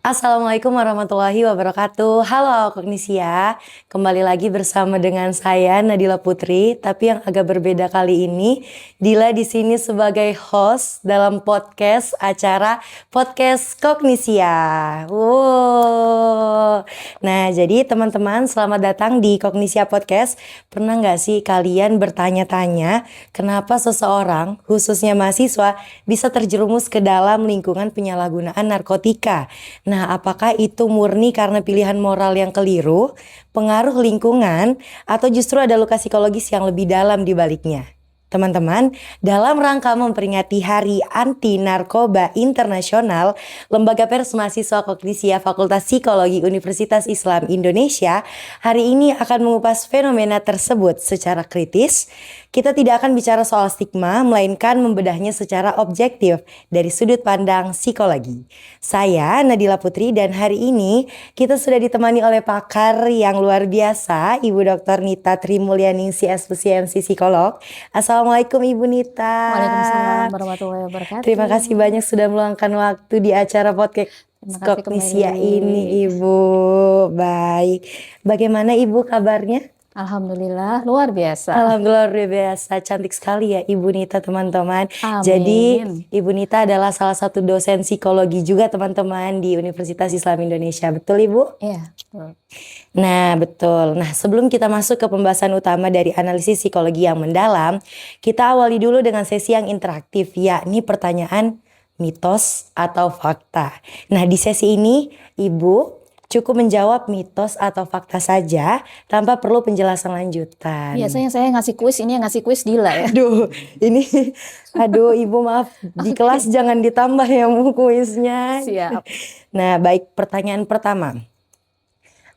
Assalamualaikum warahmatullahi wabarakatuh. Halo Kognisia, kembali lagi bersama dengan saya Nadila Putri. Tapi yang agak berbeda kali ini, Dila di sini sebagai host dalam podcast acara podcast Kognisia. Wow. Nah, jadi teman-teman selamat datang di Kognisia Podcast. Pernah nggak sih kalian bertanya-tanya kenapa seseorang, khususnya mahasiswa, bisa terjerumus ke dalam lingkungan penyalahgunaan narkotika? Nah, apakah itu murni karena pilihan moral yang keliru, pengaruh lingkungan, atau justru ada luka psikologis yang lebih dalam di baliknya? Teman-teman, dalam rangka memperingati Hari Anti Narkoba Internasional, Lembaga Pers Mahasiswa Kognisia Fakultas Psikologi Universitas Islam Indonesia hari ini akan mengupas fenomena tersebut secara kritis. Kita tidak akan bicara soal stigma, melainkan membedahnya secara objektif dari sudut pandang psikologi. Saya Nadila Putri dan hari ini kita sudah ditemani oleh pakar yang luar biasa, Ibu Dr. Nita Trimulianingsi SPCMC Psikolog. Assalamualaikum Ibu Nita. Waalaikumsalam warahmatullahi wabarakatuh. Terima kasih banyak sudah meluangkan waktu di acara podcast Terima kasih Kognisia kembali. ini Ibu. Baik, bagaimana Ibu kabarnya? Alhamdulillah luar biasa. Alhamdulillah luar biasa, cantik sekali ya Ibu Nita teman-teman. Amin. Jadi Ibu Nita adalah salah satu dosen psikologi juga teman-teman di Universitas Islam Indonesia, betul Ibu? Iya, betul. Nah betul, nah sebelum kita masuk ke pembahasan utama dari analisis psikologi yang mendalam, kita awali dulu dengan sesi yang interaktif, yakni pertanyaan mitos atau fakta. Nah di sesi ini Ibu cukup menjawab mitos atau fakta saja tanpa perlu penjelasan lanjutan. Biasanya saya ngasih kuis, ini yang ngasih kuis Dila ya. Aduh Ibu maaf, di kelas jangan ditambah ya Bu kuisnya. Siap. Nah baik, pertanyaan pertama.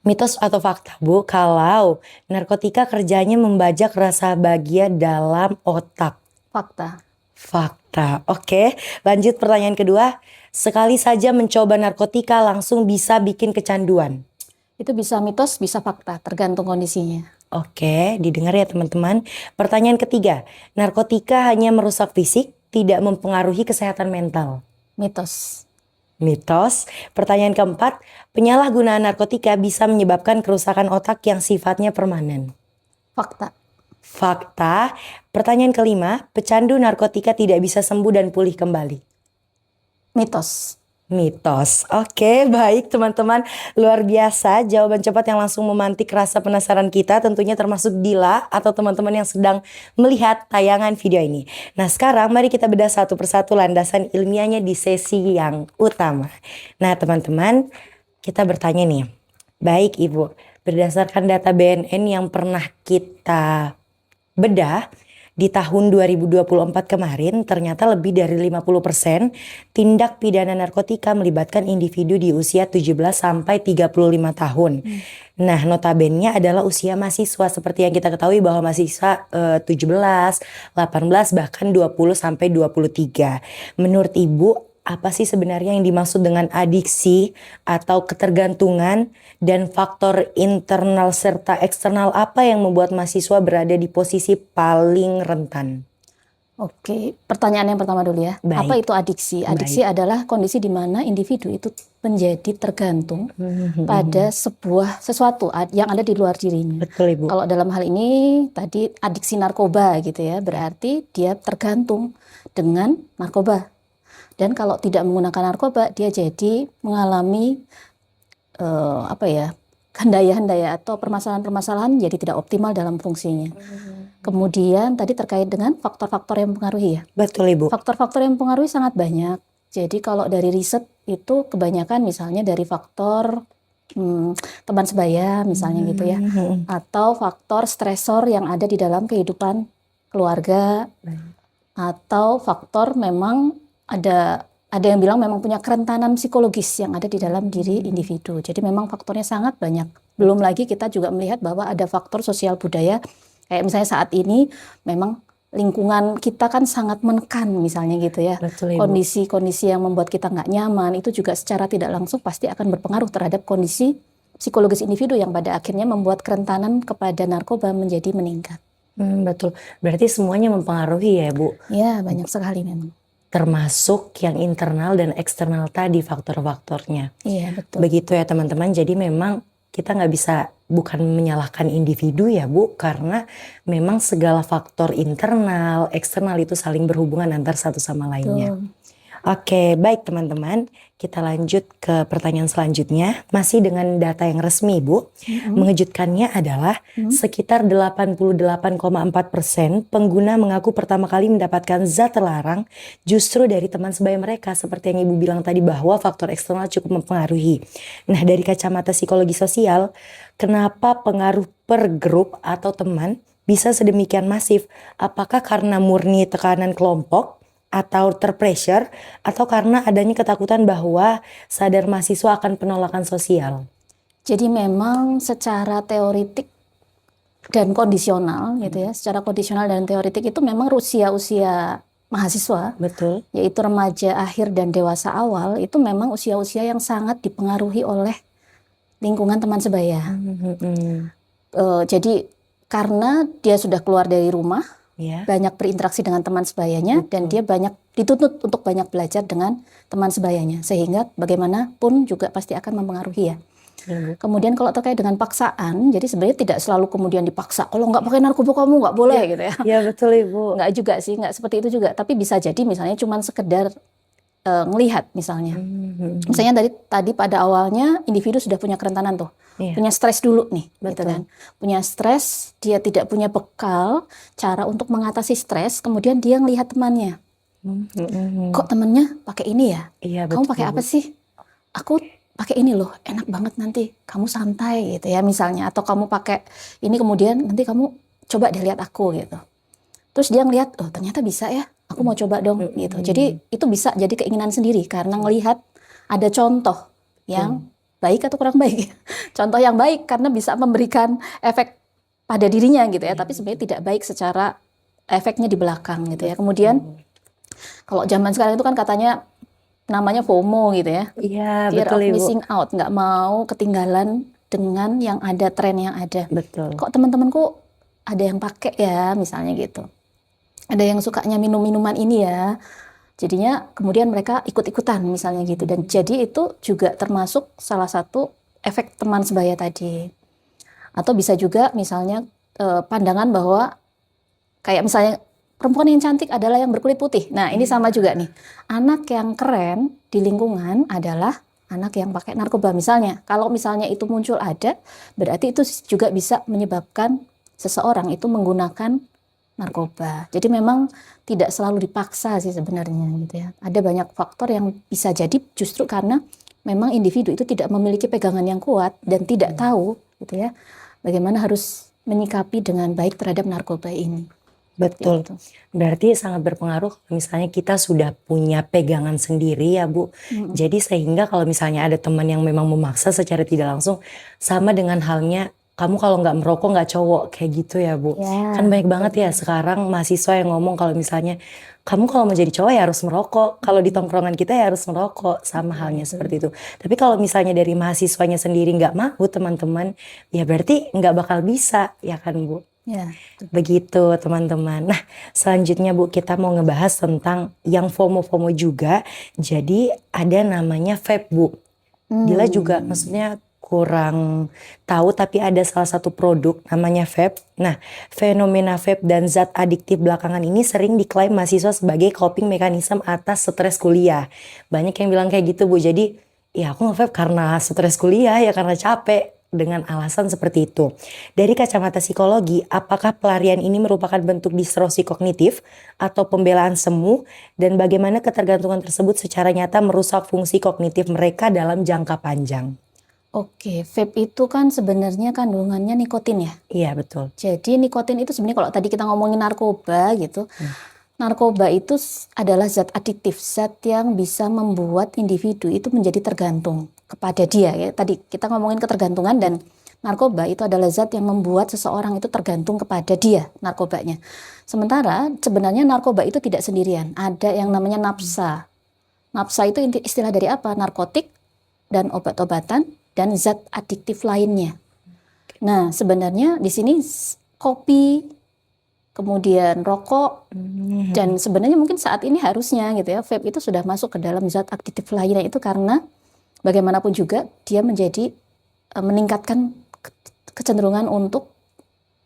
Mitos atau fakta Bu, kalau narkotika kerjanya membajak rasa bahagia dalam otak? Fakta. Fakta. Oke, lanjut pertanyaan kedua. Sekali saja mencoba narkotika langsung bisa bikin kecanduan? Itu bisa mitos, bisa fakta, tergantung kondisinya. Oke, didengar ya teman-teman. Pertanyaan ketiga, narkotika hanya merusak fisik, tidak mempengaruhi kesehatan mental? Mitos. Mitos. Pertanyaan keempat, penyalahgunaan narkotika bisa menyebabkan kerusakan otak yang sifatnya permanen? Fakta. Fakta. Pertanyaan kelima, pecandu narkotika tidak bisa sembuh dan pulih kembali? Mitos. Mitos. Oke, baik teman-teman, luar biasa jawaban cepat yang langsung memantik rasa penasaran kita, tentunya termasuk Dila atau teman-teman yang sedang melihat tayangan video ini. Nah sekarang mari kita bedah satu persatu landasan ilmiahnya di sesi yang utama. Nah teman-teman, kita bertanya nih, baik Ibu, berdasarkan data BNN yang pernah kita bedah di tahun 2024 kemarin, ternyata lebih dari 50% tindak pidana narkotika melibatkan individu di usia 17 sampai 35 tahun. Nah, notabene adalah usia mahasiswa, seperti yang kita ketahui bahwa mahasiswa 17, 18 bahkan 20 sampai 23. Menurut Ibu, apa sih sebenarnya yang dimaksud dengan adiksi atau ketergantungan, dan faktor internal serta eksternal apa yang membuat mahasiswa berada di posisi paling rentan? Oke, pertanyaan yang pertama dulu ya. Baik. Apa itu adiksi? Adiksi adalah kondisi di mana individu itu menjadi tergantung pada sesuatu yang ada di luar dirinya. Betul Ibu. Kalau dalam hal ini tadi adiksi narkoba gitu ya, berarti dia tergantung dengan narkoba. Dan kalau tidak menggunakan narkoba, dia jadi mengalami hendaya-hendaya atau permasalahan-permasalahan jadi tidak optimal dalam fungsinya. Kemudian tadi terkait dengan faktor-faktor yang mempengaruhi ya. Betul Ibu. Faktor-faktor yang mempengaruhi sangat banyak. Jadi kalau dari riset itu kebanyakan misalnya dari faktor teman sebaya misalnya gitu ya. Atau faktor stresor yang ada di dalam kehidupan keluarga. Atau faktor memang ada yang bilang memang punya kerentanan psikologis yang ada di dalam diri individu. Jadi memang faktornya sangat banyak. Belum lagi kita juga melihat bahwa ada faktor sosial budaya. Kayak misalnya saat ini memang lingkungan kita kan sangat menekan misalnya gitu ya. Betul, Ibu. Kondisi-kondisi yang membuat kita nggak nyaman itu juga secara tidak langsung pasti akan berpengaruh terhadap kondisi psikologis individu yang pada akhirnya membuat kerentanan kepada narkoba menjadi meningkat. Betul. Berarti semuanya mempengaruhi ya Bu? Ya banyak sekali memang. termasuk yang internal dan eksternal tadi faktor-faktornya. Iya, betul. Begitu ya teman-teman, jadi memang kita nggak bisa bukan menyalahkan individu ya Bu, karena memang segala faktor internal, eksternal itu saling berhubungan antar satu sama lainnya. Betul. Oke, baik teman-teman, kita lanjut ke pertanyaan selanjutnya. Masih dengan data yang resmi Bu, mengejutkannya adalah sekitar 88,4% pengguna mengaku pertama kali mendapatkan zat terlarang justru dari teman sebaya mereka. Seperti yang Ibu bilang tadi bahwa faktor eksternal cukup mempengaruhi. Nah, dari kacamata psikologi sosial, kenapa pengaruh per grup atau teman bisa sedemikian masif? Apakah karena murni tekanan kelompok atau terpressure, atau karena adanya ketakutan bahwa sadar mahasiswa akan penolakan sosial? Jadi memang secara teoritik dan kondisional gitu ya, secara kondisional dan teoritik itu memang usia-usia mahasiswa, Betul. yaitu remaja akhir dan dewasa awal, itu memang usia-usia yang sangat dipengaruhi oleh lingkungan teman sebaya. Jadi karena dia sudah keluar dari rumah, Ya. banyak berinteraksi dengan teman sebayanya, dan dia banyak dituntut untuk banyak belajar dengan teman sebayanya, sehingga bagaimanapun juga pasti akan mempengaruhi ya. Kemudian kalau terkait dengan paksaan, jadi sebenarnya tidak selalu kemudian dipaksa, kalau nggak pakai narkoba kamu nggak boleh gitu ya. Ya betul Ibu. Nggak juga sih, nggak seperti itu juga, tapi bisa jadi misalnya cuman sekedar ngelihat misalnya. Misalnya dari tadi pada awalnya individu sudah punya kerentanan tuh, punya stres dulu nih, gitu kan. Punya stres, dia tidak punya bekal cara untuk mengatasi stres, kemudian dia ngelihat temannya. Kok temennya pakai ini ya? Iya, Kamu betul, pakai apa Bu. sih? Aku pakai ini loh, enak banget nanti. Kamu santai gitu ya misalnya, atau kamu pakai ini kemudian nanti kamu coba deh lihat aku gitu. Terus dia ngelihat, oh ternyata bisa ya, aku mau coba dong gitu. Jadi itu bisa jadi keinginan sendiri karena ngelihat ada contoh yang baik atau kurang baik. Contoh yang baik karena bisa memberikan efek pada dirinya gitu ya, tapi sebenarnya tidak baik secara efeknya di belakang gitu ya. Kemudian kalau zaman sekarang itu kan katanya namanya FOMO gitu ya, Iya, fear betul of Ibu. missing out, nggak mau ketinggalan dengan yang ada, tren yang ada. Betul. Kok teman-temanku ada yang pakai ya misalnya gitu. Ada yang sukanya minum-minuman ini ya, jadinya kemudian mereka ikut-ikutan misalnya gitu. Dan jadi itu juga termasuk salah satu efek teman sebaya tadi. Atau bisa juga misalnya pandangan bahwa kayak misalnya perempuan yang cantik adalah yang berkulit putih. Nah ini sama juga nih, anak yang keren di lingkungan adalah anak yang pakai narkoba misalnya. Kalau misalnya itu muncul ada, berarti itu juga bisa menyebabkan seseorang itu menggunakan narkoba. Jadi memang tidak selalu dipaksa sih sebenarnya gitu ya. Ada banyak faktor yang bisa jadi justru karena memang individu itu tidak memiliki pegangan yang kuat dan tidak tahu gitu ya bagaimana harus menyikapi dengan baik terhadap narkoba ini. Betul. Gitu. Berarti sangat berpengaruh misalnya kita sudah punya pegangan sendiri ya Bu. Jadi sehingga kalau misalnya ada teman yang memang memaksa secara tidak langsung, sama dengan halnya kamu kalau nggak merokok nggak cowok, kayak gitu ya Bu. Ya, Kan banyak banget ya sekarang mahasiswa yang ngomong kalau misalnya kamu kalau mau jadi cowok ya harus merokok, kalau di tongkrongan kita ya harus merokok, sama halnya seperti itu. Tapi kalau misalnya dari mahasiswanya sendiri nggak mau teman-teman, ya berarti nggak bakal bisa ya kan Bu. ya. Begitu teman-teman. Nah selanjutnya Bu, kita mau ngebahas tentang yang FOMO-FOMO juga. Jadi ada namanya vape Bu. Dila juga maksudnya kurang tahu, tapi ada salah satu produk namanya vape. Nah fenomena vape dan zat adiktif belakangan ini sering diklaim mahasiswa sebagai coping mechanism atas stres kuliah. Banyak yang bilang kayak gitu Bu. Jadi ya aku nge-vape karena stres kuliah ya, karena capek, dengan alasan seperti itu. Dari kacamata psikologi, apakah pelarian ini merupakan bentuk distorsi kognitif atau pembelaan semu, dan bagaimana ketergantungan tersebut secara nyata merusak fungsi kognitif mereka dalam jangka panjang? Oke, vape itu kan sebenarnya kandungannya nikotin ya. Iya betul. Jadi nikotin itu sebenarnya kalau tadi kita ngomongin narkoba gitu, narkoba itu adalah zat adiktif, zat yang bisa membuat individu itu menjadi tergantung kepada dia ya. Tadi kita ngomongin ketergantungan, dan narkoba itu adalah zat yang membuat seseorang itu tergantung kepada dia, narkobanya. Sementara sebenarnya narkoba itu tidak sendirian, ada yang namanya napsa. Napsa itu istilah dari apa? Narkotik dan obat-obatan dan zat adiktif lainnya. Nah, sebenarnya di sini kopi, kemudian rokok, dan sebenarnya mungkin saat ini harusnya gitu ya, vape itu sudah masuk ke dalam zat adiktif lainnya itu karena bagaimanapun juga dia menjadi meningkatkan kecenderungan untuk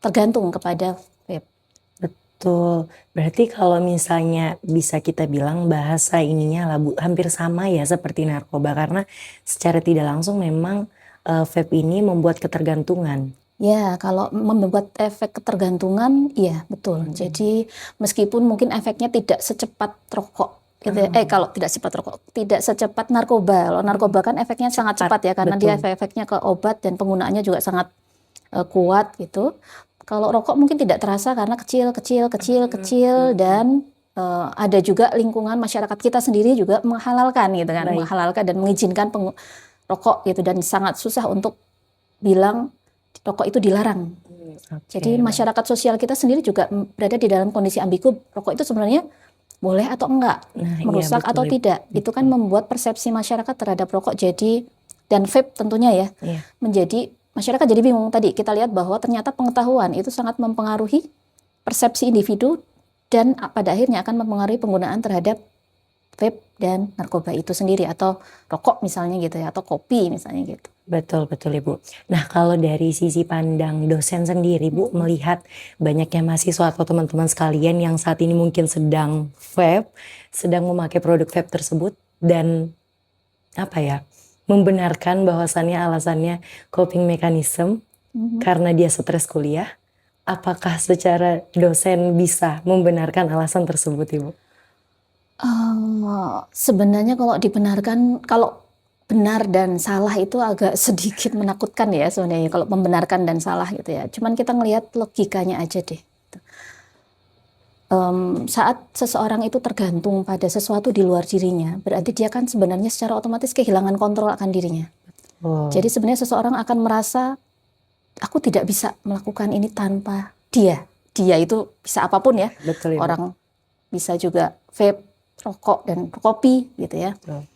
tergantung kepada vape. Betul. Berarti kalau misalnya bisa kita bilang bahasa ininya lah Bu, hampir sama ya seperti narkoba karena secara tidak langsung memang vape ini membuat ketergantungan. Ya, kalau membuat efek ketergantungan, iya betul. Jadi meskipun mungkin efeknya tidak secepat rokok, gitu ya. Kalau tidak secepat rokok, tidak secepat narkoba. Kalau narkoba kan efeknya sangat cepat ya, karena dia betul. efeknya ke obat dan penggunaannya juga sangat kuat gitu. Kalau rokok mungkin tidak terasa karena kecil dan ada juga lingkungan masyarakat kita sendiri juga menghalalkan gitu kan, Baik. menghalalkan dan mengizinkan rokok gitu, dan sangat susah untuk bilang rokok itu dilarang. Jadi Oke, masyarakat sosial kita sendiri juga berada di dalam kondisi ambigu. Rokok itu sebenarnya boleh atau enggak, Nah, iya merusak betul atau Ibu. tidak. Itu kan membuat persepsi masyarakat terhadap rokok dan vape tentunya ya, Iya. menjadi masyarakat jadi bingung. Tadi kita lihat bahwa ternyata pengetahuan itu sangat mempengaruhi persepsi individu dan pada akhirnya akan mempengaruhi penggunaan terhadap vape dan narkoba itu sendiri, atau rokok misalnya gitu ya, atau kopi misalnya gitu. Betul, betul Ibu. Nah, kalau dari sisi pandang dosen sendiri, Bu, melihat banyaknya mahasiswa atau teman-teman sekalian yang saat ini mungkin sedang vape, sedang memakai produk vape tersebut dan apa ya, membenarkan bahwasannya alasannya coping mechanism karena dia stres kuliah. Apakah secara dosen bisa membenarkan alasan tersebut, Ibu? Sebenarnya kalau benar dan salah itu agak sedikit menakutkan ya sebenarnya, kalau membenarkan dan salah gitu ya. Cuman kita ngelihat logikanya aja deh. Saat seseorang itu tergantung pada sesuatu di luar dirinya, berarti dia kan sebenarnya secara otomatis kehilangan kontrol akan dirinya. Oh, Jadi sebenarnya seseorang akan merasa, aku tidak bisa melakukan ini tanpa dia. Dia itu bisa apapun ya. betul Ibu. Orang bisa juga vape, rokok, dan kopi gitu ya. Betul.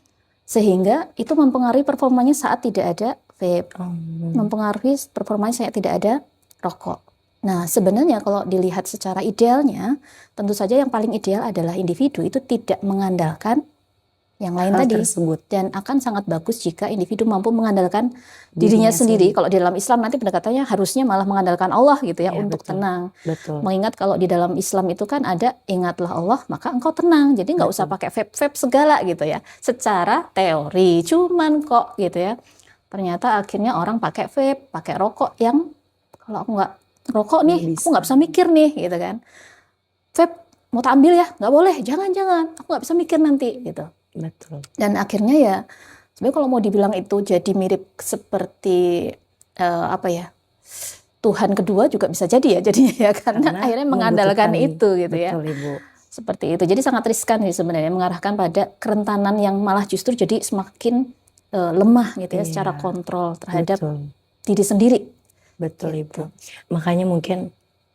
Sehingga itu mempengaruhi performanya saat tidak ada vape, Oh, mempengaruhi performanya saat tidak ada rokok. Nah, sebenarnya kalau dilihat secara idealnya, tentu saja yang paling ideal adalah individu itu tidak mengandalkan yang lain hal tadi, tersebut. dan akan sangat bagus jika individu mampu mengandalkan dirinya sendiri. Kalau di dalam Islam nanti pendekatannya harusnya malah mengandalkan Allah gitu ya, Iya, untuk betul. tenang. Betul. Mengingat kalau di dalam Islam itu kan ada ingatlah Allah maka engkau tenang. Jadi nggak usah pakai vape-vape segala gitu ya. Secara teori cuman kok gitu ya. Ternyata akhirnya orang pakai vape, pakai rokok yang kalau aku nggak rokok nih, Nggak aku nggak bisa mikir nih gitu kan. Vape mau tak ambil ya? Nggak boleh, jangan, aku nggak bisa mikir nanti gitu. Betul. Dan akhirnya ya sebenarnya kalau mau dibilang itu jadi mirip seperti apa ya, Tuhan kedua juga bisa jadi ya jadinya ya, karena akhirnya mengandalkan membutuhkan, itu gitu ya. betul Ibu. Seperti itu. Jadi sangat riskan sih sebenarnya, mengarahkan pada kerentanan yang malah justru jadi semakin lemah gitu ya, secara Iya, kontrol terhadap betul. diri sendiri. Betul Gitu. Ibu. Makanya mungkin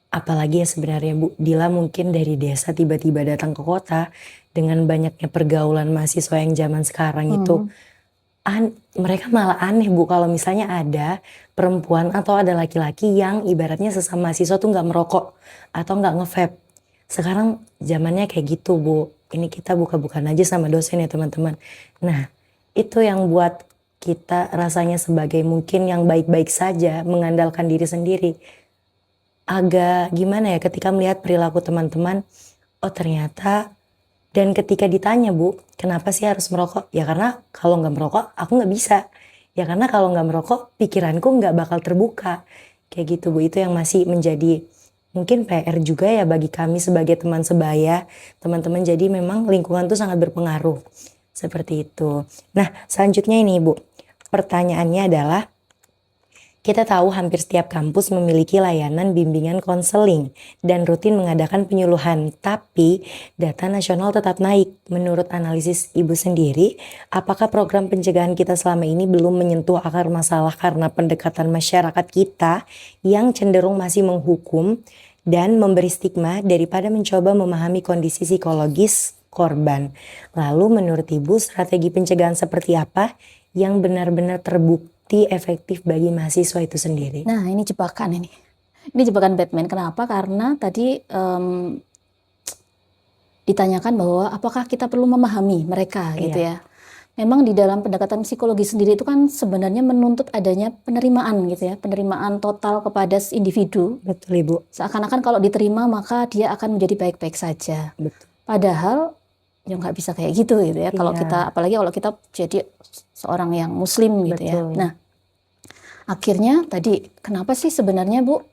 apalagi ya sebenarnya Bu, Dila mungkin dari desa tiba-tiba datang ke kota dengan banyaknya pergaulan mahasiswa yang zaman sekarang itu mereka malah aneh Bu kalau misalnya ada perempuan atau ada laki-laki yang ibaratnya sesama mahasiswa tuh nggak merokok atau nggak nge-vape. Sekarang zamannya kayak gitu Bu. Ini kita buka-bukaan aja sama dosen ya teman-teman. Nah, itu yang buat kita rasanya sebagai mungkin yang baik-baik saja mengandalkan diri sendiri. Agak gimana ya ketika melihat perilaku teman-teman, oh ternyata, dan ketika ditanya Bu, kenapa sih harus merokok? Ya karena kalau nggak merokok aku nggak bisa. Ya karena kalau nggak merokok pikiranku nggak bakal terbuka. Kayak gitu Bu, itu yang masih menjadi mungkin PR juga ya bagi kami sebagai teman sebaya, teman-teman. Jadi memang lingkungan tuh sangat berpengaruh. Seperti itu. Nah, selanjutnya ini Bu, pertanyaannya adalah, kita tahu hampir setiap kampus memiliki layanan bimbingan konseling dan rutin mengadakan penyuluhan, tapi data nasional tetap naik. Menurut analisis Ibu sendiri, apakah program pencegahan kita selama ini belum menyentuh akar masalah karena pendekatan masyarakat kita yang cenderung masih menghukum dan memberi stigma daripada mencoba memahami kondisi psikologis korban? Lalu menurut Ibu, strategi pencegahan seperti apa yang benar-benar terbukti efektif bagi mahasiswa itu sendiri? Nah, ini jebakan ini. Ini jebakan Batman. Kenapa? Karena tadi ditanyakan bahwa apakah kita perlu memahami mereka gitu Iya, ya. Memang di dalam pendekatan psikologi sendiri itu kan sebenarnya menuntut adanya penerimaan gitu ya, penerimaan total kepada individu. betul Ibu. Seakan-akan kalau diterima maka dia akan menjadi baik-baik saja. Betul. Padahal ya nggak bisa kayak gitu ya. Kalau Iya, kita, apalagi kalau kita jadi seorang yang Muslim gitu ya. betul. Nah, akhirnya tadi kenapa sih sebenarnya Bu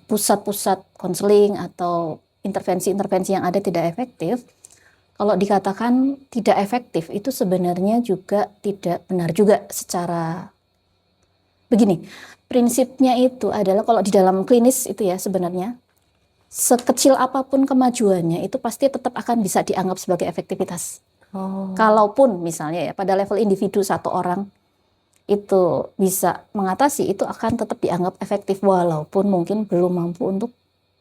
pusat-pusat konseling atau intervensi-intervensi yang ada tidak efektif? Kalau dikatakan tidak efektif itu sebenarnya juga tidak benar juga secara begini. Prinsipnya itu adalah kalau di dalam klinis itu ya sebenarnya sekecil apapun kemajuannya itu pasti tetap akan bisa dianggap sebagai efektivitas. Oh, Kalaupun misalnya ya pada level individu satu orang itu bisa mengatasi, itu akan tetap dianggap efektif walaupun mungkin belum mampu untuk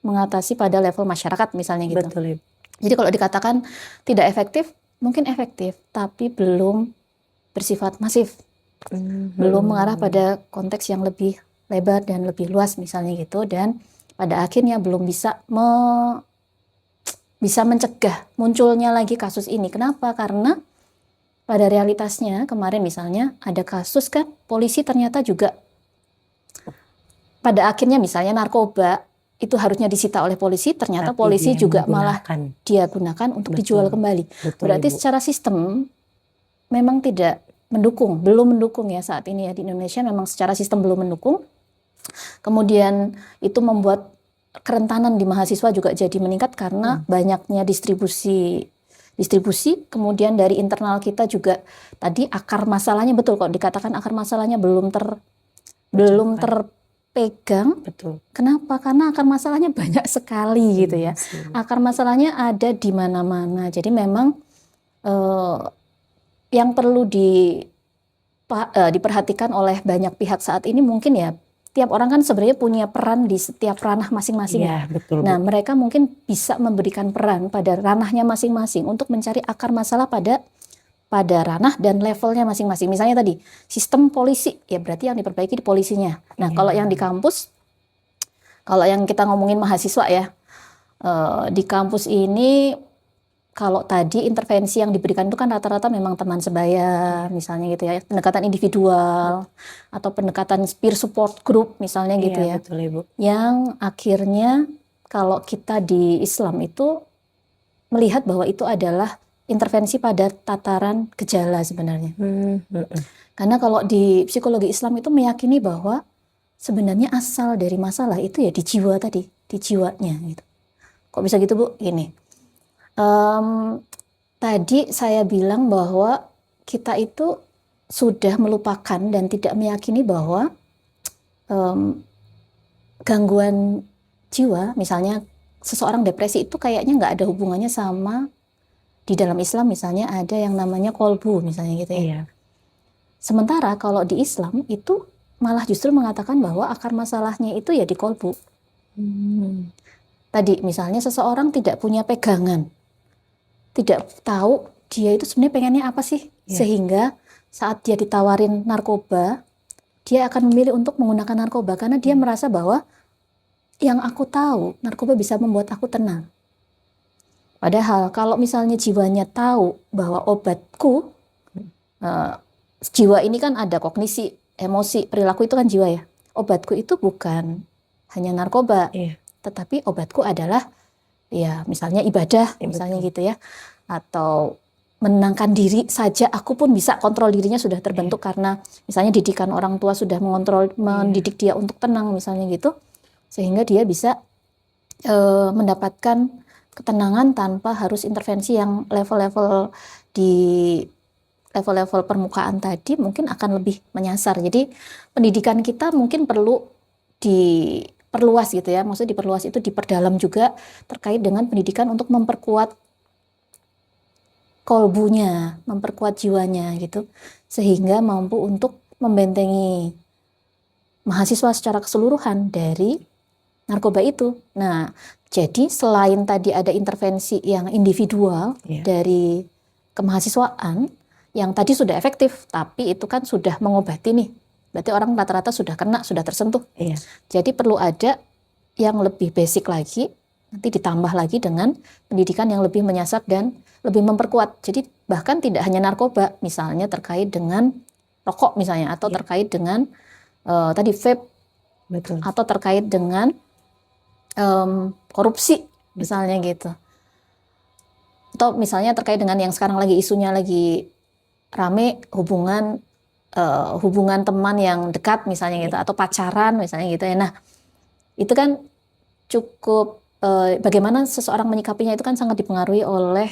mengatasi pada level masyarakat misalnya gitu. betul Ibu. Jadi kalau dikatakan tidak efektif, mungkin efektif, tapi belum bersifat masif, belum mengarah pada konteks yang lebih lebar dan lebih luas misalnya gitu, dan pada akhirnya belum bisa bisa mencegah munculnya lagi kasus ini. Kenapa? Karena pada realitasnya kemarin misalnya ada kasus kan polisi ternyata juga pada akhirnya misalnya narkoba itu harusnya disita oleh polisi, ternyata Tapi polisi dia juga malah menggunakan. dia gunakan untuk Betul. dijual kembali. Betul Berarti Ibu. secara sistem memang tidak mendukung, belum mendukung ya saat ini ya di Indonesia memang secara sistem belum mendukung. Kemudian itu membuat kerentanan di mahasiswa juga jadi meningkat karena banyaknya distribusi, kemudian dari internal kita juga tadi akar masalahnya betul kok dikatakan akar masalahnya belum terpegang. Betul. Kenapa? Karena akar masalahnya banyak sekali gitu ya. Akar masalahnya ada di mana-mana. Jadi memang yang perlu diperhatikan oleh banyak pihak saat ini mungkin ya tiap orang kan sebenarnya punya peran di setiap ranah masing-masing. Iya, betul Nah, Bu. mereka mungkin bisa memberikan peran pada ranahnya masing-masing untuk mencari akar masalah pada ranah dan levelnya masing-masing. Misalnya tadi sistem polisi, ya berarti yang diperbaiki di polisinya. Nah, Iya. kalau yang di kampus, kalau yang kita ngomongin mahasiswa ya, di kampus ini kalau tadi intervensi yang diberikan itu kan rata-rata memang teman sebaya, misalnya gitu ya, pendekatan individual atau pendekatan peer support group misalnya gitu Iya, ya. betul Ibu. Yang akhirnya kalau kita di Islam itu melihat bahwa itu adalah intervensi pada tataran gejala sebenarnya. Karena kalau di psikologi Islam itu meyakini bahwa sebenarnya asal dari masalah itu ya di jiwa tadi, di jiwanya gitu. Kok bisa gitu Bu? Ini. Tadi saya bilang bahwa kita itu sudah melupakan dan tidak meyakini bahwa gangguan jiwa, misalnya seseorang depresi itu kayaknya nggak ada hubungannya sama di dalam Islam misalnya ada yang namanya kolbu misalnya gitu ya. Iya. Sementara kalau di Islam itu malah justru mengatakan bahwa akar masalahnya itu ya di kolbu. Tadi misalnya seseorang tidak punya pegangan, tidak tahu dia itu sebenarnya pengennya apa sih, sehingga saat dia ditawarin narkoba, dia akan memilih untuk menggunakan narkoba karena dia merasa bahwa yang aku tahu narkoba bisa membuat aku tenang. Padahal kalau misalnya jiwanya tahu bahwa obatku, jiwa ini kan ada kognisi, emosi, perilaku itu kan jiwa ya. Obatku itu bukan hanya narkoba, tetapi obatku adalah ya misalnya ibadah, misalnya gitu ya, atau menenangkan diri saja, aku pun bisa kontrol dirinya sudah terbentuk karena misalnya didikan orang tua sudah mendidik dia untuk tenang misalnya gitu, sehingga dia bisa mendapatkan ketenangan tanpa harus intervensi yang level-level di level-level permukaan tadi mungkin akan lebih menyasar. Jadi pendidikan kita mungkin perlu diperluas gitu ya, maksudnya diperluas itu diperdalam juga terkait dengan pendidikan untuk memperkuat kolbunya, memperkuat jiwanya gitu, sehingga mampu untuk membentengi mahasiswa secara keseluruhan dari narkoba itu. Nah, jadi selain tadi ada intervensi yang individual dari kemahasiswaan, yang tadi sudah efektif, tapi itu kan sudah mengobati nih berarti orang rata-rata sudah kena, sudah tersentuh. Iya. Jadi perlu ada yang lebih basic lagi, nanti ditambah lagi dengan pendidikan yang lebih menyasar dan lebih memperkuat. Jadi bahkan tidak hanya narkoba, misalnya terkait dengan rokok misalnya, atau Iya. terkait dengan tadi vape, Betul. atau terkait dengan korupsi misalnya gitu. Atau misalnya terkait dengan yang sekarang lagi isunya lagi rame, hubungan teman yang dekat misalnya gitu, atau pacaran misalnya gitu ya. Nah, itu kan cukup bagaimana seseorang menyikapinya itu kan sangat dipengaruhi oleh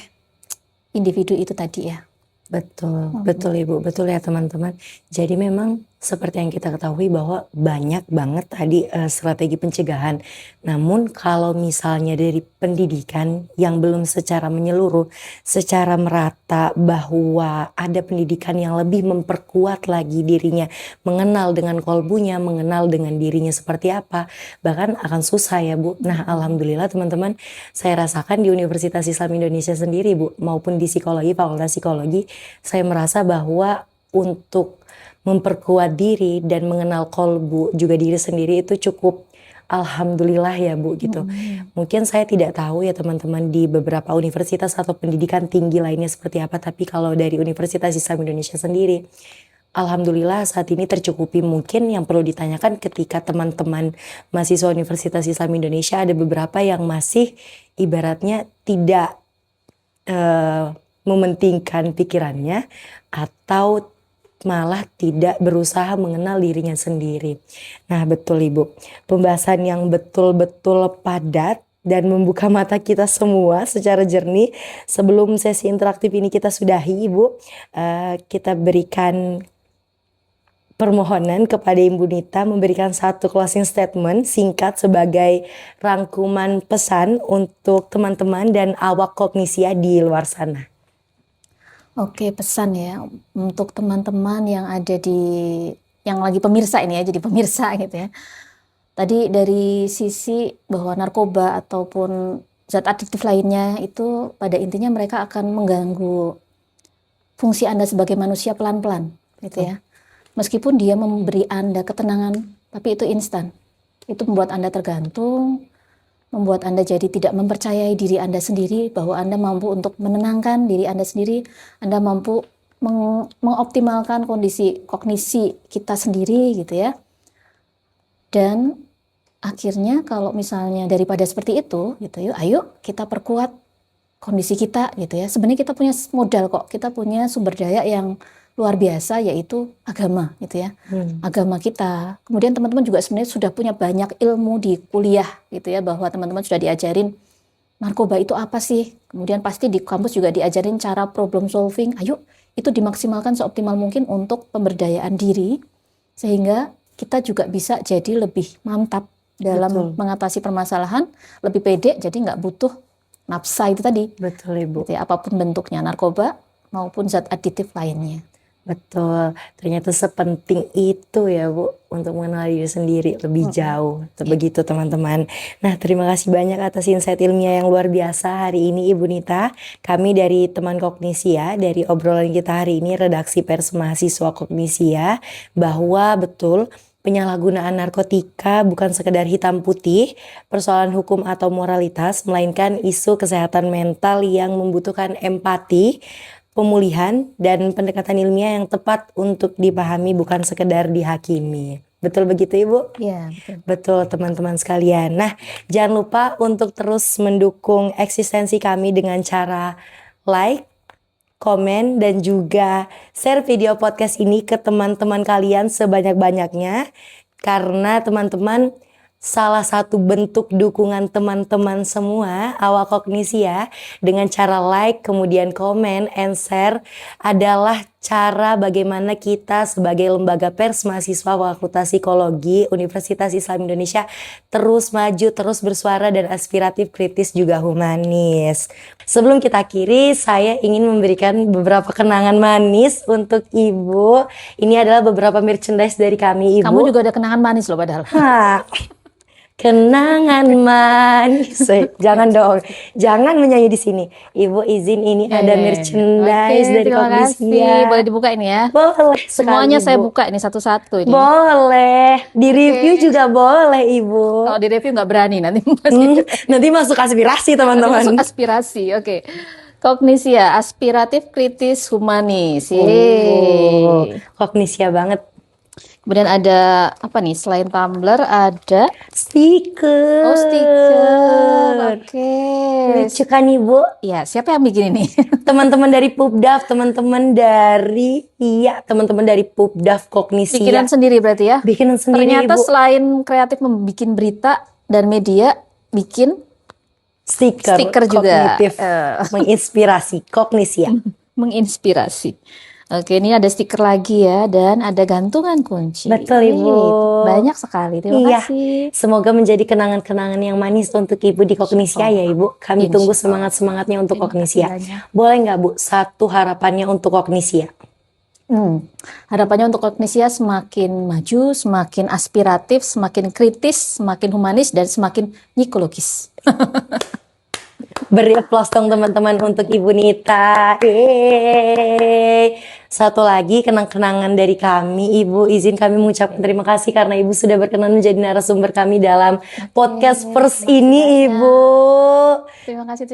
individu itu tadi ya. Betul, betul Ibu, betul ya teman-teman. Jadi memang seperti yang kita ketahui bahwa banyak banget tadi strategi pencegahan. Namun kalau misalnya dari pendidikan yang belum secara menyeluruh, secara merata, bahwa ada pendidikan yang lebih memperkuat lagi dirinya, mengenal dengan kolbunya, mengenal dengan dirinya seperti apa, bahkan akan susah ya Bu. Nah alhamdulillah teman-teman, saya rasakan di Universitas Islam Indonesia sendiri Bu, maupun di psikologi, fakultas psikologi, saya merasa bahwa untuk memperkuat diri dan mengenal kolbu juga diri sendiri itu cukup alhamdulillah ya Bu gitu. Mungkin saya tidak tahu ya teman-teman di beberapa universitas atau pendidikan tinggi lainnya seperti apa, tapi kalau dari Universitas Islam Indonesia sendiri, alhamdulillah saat ini tercukupi. Mungkin yang perlu ditanyakan ketika teman-teman mahasiswa Universitas Islam Indonesia ada beberapa yang masih ibaratnya tidak mementingkan pikirannya atau malah tidak berusaha mengenal dirinya sendiri. Nah betul Ibu, pembahasan yang betul-betul padat dan membuka mata kita semua secara jernih. Sebelum sesi interaktif ini kita sudahi Ibu, kita berikan permohonan kepada Ibu Nita memberikan satu closing statement singkat sebagai rangkuman pesan untuk teman-teman dan awak Kognisia di luar sana. Oke, pesan ya untuk teman-teman yang ada yang lagi pemirsa ini ya, jadi pemirsa gitu ya. Tadi dari sisi bahwa narkoba ataupun zat adiktif lainnya itu pada intinya mereka akan mengganggu fungsi Anda sebagai manusia pelan-pelan gitu ya. Meskipun dia memberi Anda ketenangan, tapi itu instan. Itu membuat Anda tergantung, membuat Anda jadi tidak mempercayai diri Anda sendiri, bahwa Anda mampu untuk menenangkan diri Anda sendiri, Anda mampu mengoptimalkan kondisi kognisi kita sendiri gitu ya. Dan akhirnya kalau misalnya daripada seperti itu gitu, ayo kita perkuat kondisi kita gitu ya. Sebenarnya kita punya modal kok, kita punya sumber daya yang luar biasa, yaitu agama gitu ya. Agama kita. Kemudian teman-teman juga sebenarnya sudah punya banyak ilmu di kuliah gitu ya, bahwa teman-teman sudah diajarin narkoba itu apa sih. Kemudian pasti di kampus juga diajarin cara problem solving. Ayo itu dimaksimalkan seoptimal mungkin untuk pemberdayaan diri, sehingga kita juga bisa jadi lebih mantap dalam mengatasi permasalahan, lebih pede, jadi nggak butuh nafsa itu tadi. Betul Ibu. Gitu ya, apapun bentuknya, narkoba maupun zat aditif lainnya. Betul, ternyata sepenting itu ya Bu untuk mengenal diri sendiri lebih jauh. Begitu teman-teman. Nah terima kasih banyak atas insight ilmiah yang luar biasa hari ini Ibu Nita. Kami dari teman Kognisia, dari obrolan kita hari ini redaksi pers mahasiswa Kognisia, bahwa betul penyalahgunaan narkotika bukan sekedar hitam putih, persoalan hukum atau moralitas, melainkan isu kesehatan mental yang membutuhkan empati, pemulihan, dan pendekatan ilmiah yang tepat untuk dipahami, bukan sekedar dihakimi. Betul begitu Ibu? Iya, betul. Betul teman-teman sekalian. Nah jangan lupa untuk terus mendukung eksistensi kami dengan cara like, komen, dan juga share video podcast ini ke teman-teman kalian sebanyak-banyaknya. Karena teman-teman, salah satu bentuk dukungan teman-teman semua awak Kognisia dengan cara like, kemudian komen, and share adalah cara bagaimana kita sebagai lembaga pers mahasiswa Fakultas Psikologi Universitas Islam Indonesia terus maju, terus bersuara, dan aspiratif, kritis, juga humanis. Sebelum kita akhiri, saya ingin memberikan beberapa kenangan manis untuk Ibu. Ini adalah beberapa merchandise dari kami Ibu. Kamu juga ada kenangan manis loh padahal. kenangan manis. Jangan dong, jangan menyanyi di sini. Ibu izin ini ada merchandise dari terima kasih. Kognisia. Boleh dibuka ini ya? Boleh Semuanya sekali, saya Bu. buka ini satu-satu ini. Boleh, di review juga boleh, Ibu. Kalau di review nggak berani nanti Nanti masuk aspirasi, masuk teman-teman. aspirasi. Oke. Kognisia, aspiratif, kritis, humanis. Oh, Yeay. Kognisia banget. Kemudian ada apa nih? Selain tumbler ada Stiker. oh stiker. Oke. Lucu kan, Ibu? Ya, siapa yang bikin ini? Teman-teman dari Pupdaf, teman-teman dari Pupdaf Kognisia. Bikinan sendiri berarti ya? Bikinan sendiri, Ternyata Ibu. selain kreatif membuat berita dan media, bikin stiker juga. Kognitif, menginspirasi Kognisia. Menginspirasi. Oke, ini ada stiker lagi ya, dan ada gantungan kunci. Betul, Ibu. Banyak sekali. Terima Iya. kasih. Semoga menjadi kenangan-kenangan yang manis untuk Ibu di Kognisia ya, Ibu. Kami tunggu Insya Allah. semangat-semangatnya untuk Terima Kognisia. kasih banyak. Boleh nggak, Bu, satu harapannya untuk Kognisia? Harapannya untuk Kognisia semakin maju, semakin aspiratif, semakin kritis, semakin humanis, dan semakin psikologis. Beri aplaus dong teman-teman untuk Ibu Nita. Yeay. Satu lagi kenang-kenangan dari kami, Ibu izin kami mengucapkan terima kasih karena Ibu sudah berkenan menjadi narasumber kami dalam podcast First ini, Ibu. Terima kasih.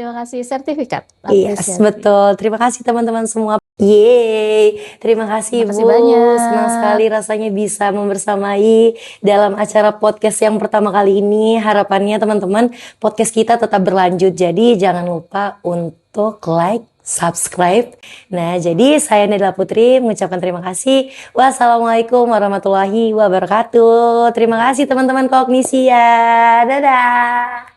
Sertifikat. Yes, apresiasi. betul. Terima kasih teman-teman semua. Yeay, terima kasih Terima kasih Bu. banyak. Senang sekali rasanya bisa membersamai dalam acara podcast yang pertama kali ini. Harapannya teman-teman podcast kita tetap berlanjut. Jadi jangan lupa untuk like, subscribe. Nah, jadi saya Nadila Putri mengucapkan terima kasih. Wassalamualaikum warahmatullahi wabarakatuh. Terima kasih teman-teman Kognisia. Dadah.